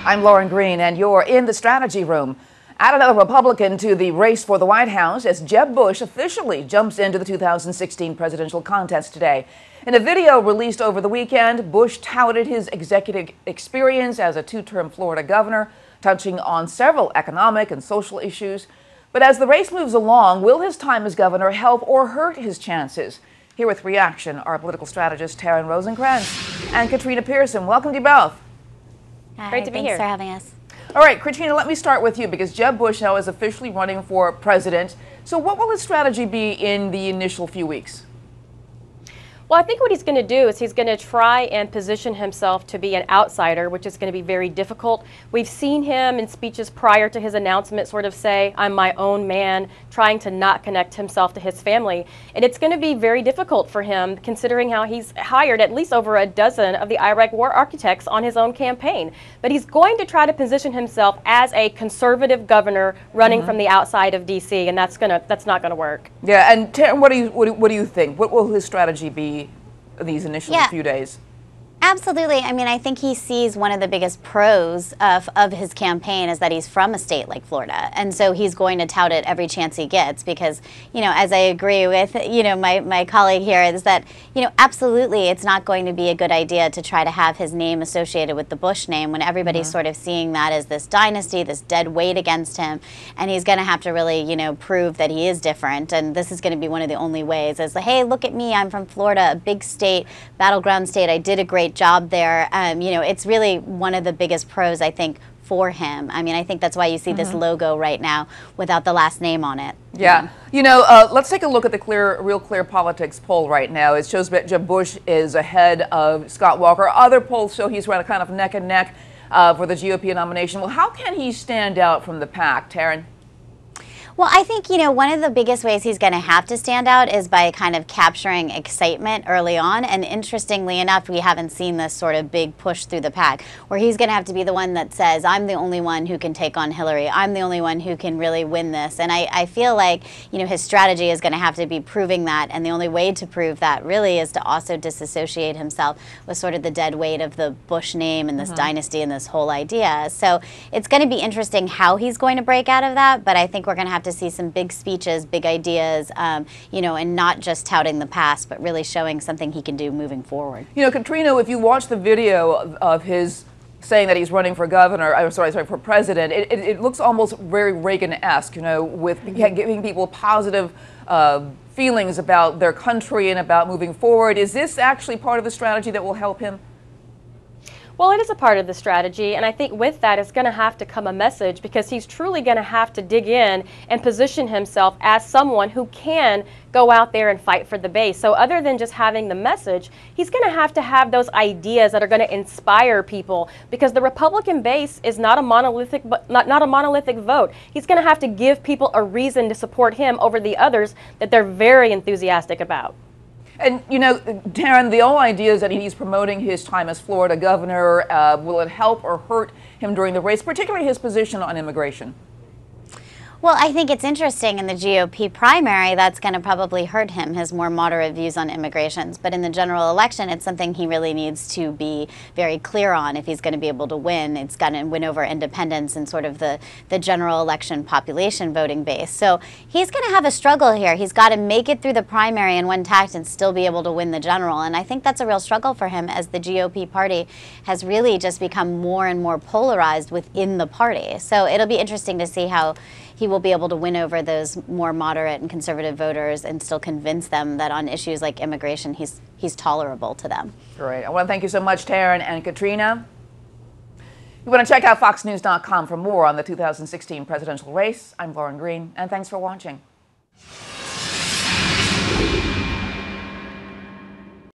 I'm Lauren Green, and you're in the strategy room. Add another Republican to the race for the White House as Jeb Bush officially jumps into the 2016 presidential contest today. In a video released over the weekend, Bush touted his executive experience as a two-term Florida governor, touching on several economic and social issues. But as the race moves along, will his time as governor help or hurt his chances? Here with reaction are political strategist Taryn Rosenkranz and Katrina Pierson. Welcome to you both. Hi, Great to be here. Thanks for having us. All right, Katrina, let me start with you because Jeb Bush now is officially running for president. So what will his strategy be in the initial few weeks? Well, I think what he's going to do is he's going to try and position himself to be an outsider, which is going to be very difficult. We've seen him in speeches prior to his announcement sort of say, I'm my own man, trying to not connect himself to his family. And it's going to be very difficult for him, considering how he's hired at least over a dozen of the Iraq war architects on his own campaign. But he's going to try to position himself as a conservative governor running from the outside of D.C., and that's not going to work. Yeah, and Taryn, what do you think? What will his strategy be these initial few days? Absolutely. I mean, I think he sees one of the biggest pros of his campaign is that he's from a state like Florida. And so he's going to tout it every chance he gets because, you know, as I agree with, you know, my colleague here is that, you know, absolutely it's not going to be a good idea to try to have his name associated with the Bush name when everybody's sort of seeing that as this dynasty, this dead weight against him. And he's going to have to really, you know, prove that he is different. And this is going to be one of the only ways is, hey, look at me. I'm from Florida, a big state, battleground state. I did a great job there. You know, it's really one of the biggest pros, I think, for him. I mean, I think that's why you see this logo right now without the last name on it. Yeah. You know, let's take a look at the Real Clear Politics poll right now. It shows that Jeb Bush is ahead of Scott Walker. Other polls show he's running kind of neck and neck for the GOP nomination. Well, how can he stand out from the pack, Taryn? Well, I think, you know, one of the biggest ways he's going to have to stand out is by kind of capturing excitement early on. And interestingly enough, we haven't seen this sort of big push through the pack where he's going to have to be the one that says, I'm the only one who can take on Hillary. I'm the only one who can really win this. And I feel like, you know, his strategy is going to have to be proving that. And the only way to prove that really is to also disassociate himself with sort of the dead weight of the Bush name and this dynasty and this whole idea. So it's going to be interesting how he's going to break out of that. But I think we're going to have to see some big speeches, big ideas, you know, and not just touting the past, but really showing something he can do moving forward. You know, Katrina, if you watch the video of his saying that he's running for governor, I'm sorry, for president, it looks almost very Reagan-esque, you know, with giving people positive feelings about their country and about moving forward. Is this actually part of the strategy that will help him? Well, it is a part of the strategy, and I think with that it's going to have to come a message because he's truly going to have to dig in and position himself as someone who can go out there and fight for the base. So other than just having the message, he's going to have those ideas that are going to inspire people because the Republican base is not a monolithic vote. He's going to have to give people a reason to support him over the others that they're very enthusiastic about. And, you know, Taryn, the whole idea is that he's promoting his time as Florida governor. Will it help or hurt him during the race, particularly his position on immigration? Well, I think it's interesting in the GOP primary, that's going to probably hurt him, his more moderate views on immigrations. But in the general election, it's something he really needs to be very clear on if he's going to be able to win. It's got to win over independents and sort of the general election population voting base. So he's going to have a struggle here. He's got to make it through the primary in one tact and still be able to win the general. And I think that's a real struggle for him as the GOP party has really just become more and more polarized within the party. So it'll be interesting to see how he will be able to win over those more moderate and conservative voters and still convince them that on issues like immigration, he's tolerable to them. Great. I want to thank you so much, Taryn and Katrina. You want to check out foxnews.com for more on the 2016 presidential race. I'm Lauren Green, and thanks for watching.